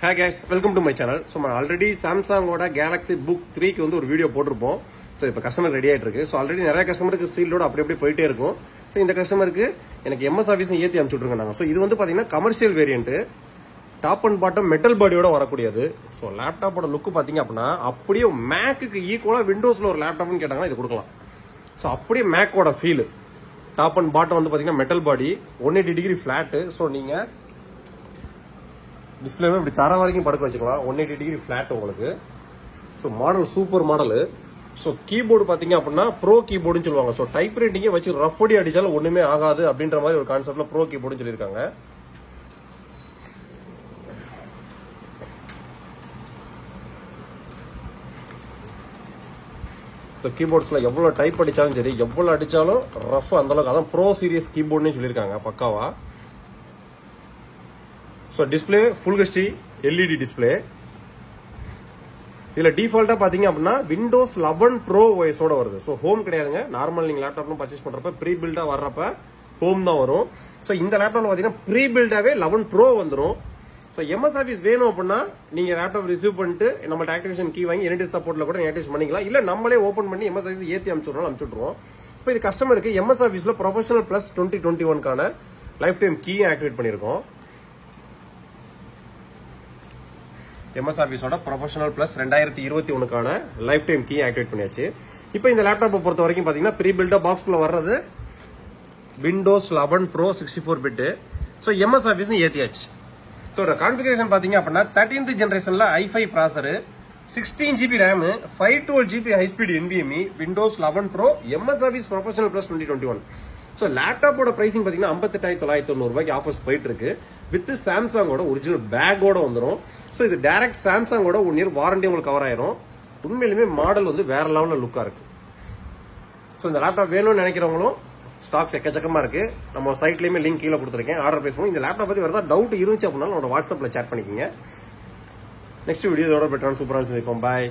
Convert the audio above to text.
Hi guys, welcome to my channel. So, I already Samsung oda Galaxy Book 3 க்கு வந்து ஒரு video போட்டுருப்போம். So இப்போ customer ready ஆயிட்டு இருக்கு. சோ ஆல்ரெடி நிறைய கஸ்டமருக்கு சீல்டோட அப்படி போயிட்டே இருக்கும். சோ இந்த கஸ்டமருக்கு எனக்கு MS ஆபீஸ் ஏத்தி அனுப்பிச்சு விட்டுருக்காங்க. சோ இது வந்து பாத்தீங்கன்னா commercial variant. Top and bottom metal பாடியோட வரக்கூடியது. சோ லேப்டாப்போட லுக் பாத்தீங்க அப்படின்னா அப்படியே மேக்குக்கு ஈக்குவலா விண்டோஸ்ல ஒரு லேப்டாப்னு கேட்டாங்கன்னா இது கொடுக்கலாம். சோ அப்படியே மேக்கோட ஃபீல். டாப் அண்ட் பாட்டம் வந்து பாத்தீங்கன்னா metal body 180 degree flat. So நீங்க டிஸ்பிளே இப்படி தர வரைக்கும் படுக்க வச்சுக்கலாம். 180 டிகிரி ஃபிளாட் உங்களுக்கு. So model super model. So keyboard பார்த்தீங்க அப்படின்னா ப்ரோ கீபோர்டுன்னு சொல்லுவாங்க. ஸோ டைப் ரைட்டிங்கே வச்சு ரஃப் அடி அடிச்சாலும் ஒண்ணுமே ஆகாது அப்படின்ற மாதிரி ஒரு கான்செப்ட்ல ப்ரோ கீபோர்டுன்னு சொல்லியிருக்காங்க. ஸோ கீபோர்ட்ஸ்ல எவ்வளவு டைப் அடிச்சாலும் சரி, எவ்வளவு அடிச்சாலும் ரஃப் அந்த அளவுக்கு. அதான் ப்ரோ சீரியஸ் கீபோர்டுன்னு சொல்லியிருக்காங்க பக்காவா. So display full HD LED display. இதுல டிஃபால்ட்டா பாத்தீங்க அப்படின்னா விண்டோஸ் 11 ப்ரோ ஓஎஸோட வருது. ஸோ ஹோம் கிடையாதுங்க. நார்மல் நீங்க லேப்டாப்லாம் பர்ச்சேஸ் பண்றப்ப ப்ரீ பில்டா வர்றப்ப ஹோம் தான் வரும். ஸோ இந்த லேப்டாப்ல பாத்தீங்கன்னா ப்ரீ பில்டாவே 11 ப்ரோ வந்துடும். ஸோ MS ஆஃபீஸ் வேணும் அப்படின்னா நீங்க லேப்டாப் ரிசீவ் பண்ணிட்டு நம்ம ஆக்டிவேஷன் கீ வாங்கி NT சப்போர்ட்ல கூட ஆக்டிவேஷன் பண்ணிக்கலாம். இல்ல நம்மளே ஓபன் பண்ணி MS ஆஃபீஸ் ஏத்தி அனுப்பிச்சுடுவோம். இப்போ இது கஸ்டமருக்கு MS ஆஃபீஸ்ல professional plus 2021 life time key activate பண்ணிருக்கோம். MS ஆபீஸோட professional plus 2021 life time key activate பண்ணியாச்சு. இப்போ இந்த லேப்டாப்பை பொறுத்த வரைக்கும் பாத்தீங்கன்னா ப்ரீ பில்டா பாக்ஸ்குள்ள வர்றது Windows 11 pro 64 bit. So MS office ஏத்தியாச்சு. ஸோ கான்ஃபிகரேஷன் பாத்தீங்க அப்படின்னா 13th ஜெனரேஷன்ல i5 processor, 16 GB RAM, 512 GB high speed NVMe, Windows 11 pro, MS office professional plus 2021. So லேப்டாப்போட பிரைசிங் பாத்தீங்கன்னா 58,990 ரூபாய்க்கு ஆஃபர்ஸ் போயிட்டு இருக்கு. வித் சாம்சங்கோட ஒரிஜினல் பேக்கோட வந்துடும். ஸோ இது டைரக்ட் சாம்சங்கோட 1 இயர் வாரண்டி உங்களுக்கு கவர் ஆயிரும். உண்மையிலுமே மாடல் வந்து வேற லெவலில் லுக்கா இருக்கு. ஸோ இந்த லேப்டாப் வேணும்னு நினைக்கிறவங்களும் ஸ்டாக்ஸ் எக்கச்சக்கமா இருக்கு. நம்ம சைட்லயுமே லிங்க் கீழே கொடுத்துருக்கேன். ஆர்டர் பிளேஸ் பண்ணி இந்த லேப்டாப் பத்தி வேற ஏதாவது டவுட் இருந்துச்சு அப்படின்னா நம்மளோட வாட்ஸ்அப்ல சேட் பண்ணிக்கோங்க. நெக்ஸ்ட் வீடியோட பெட்டரான சூப்பரான சொல்லிப்போம். பாய்.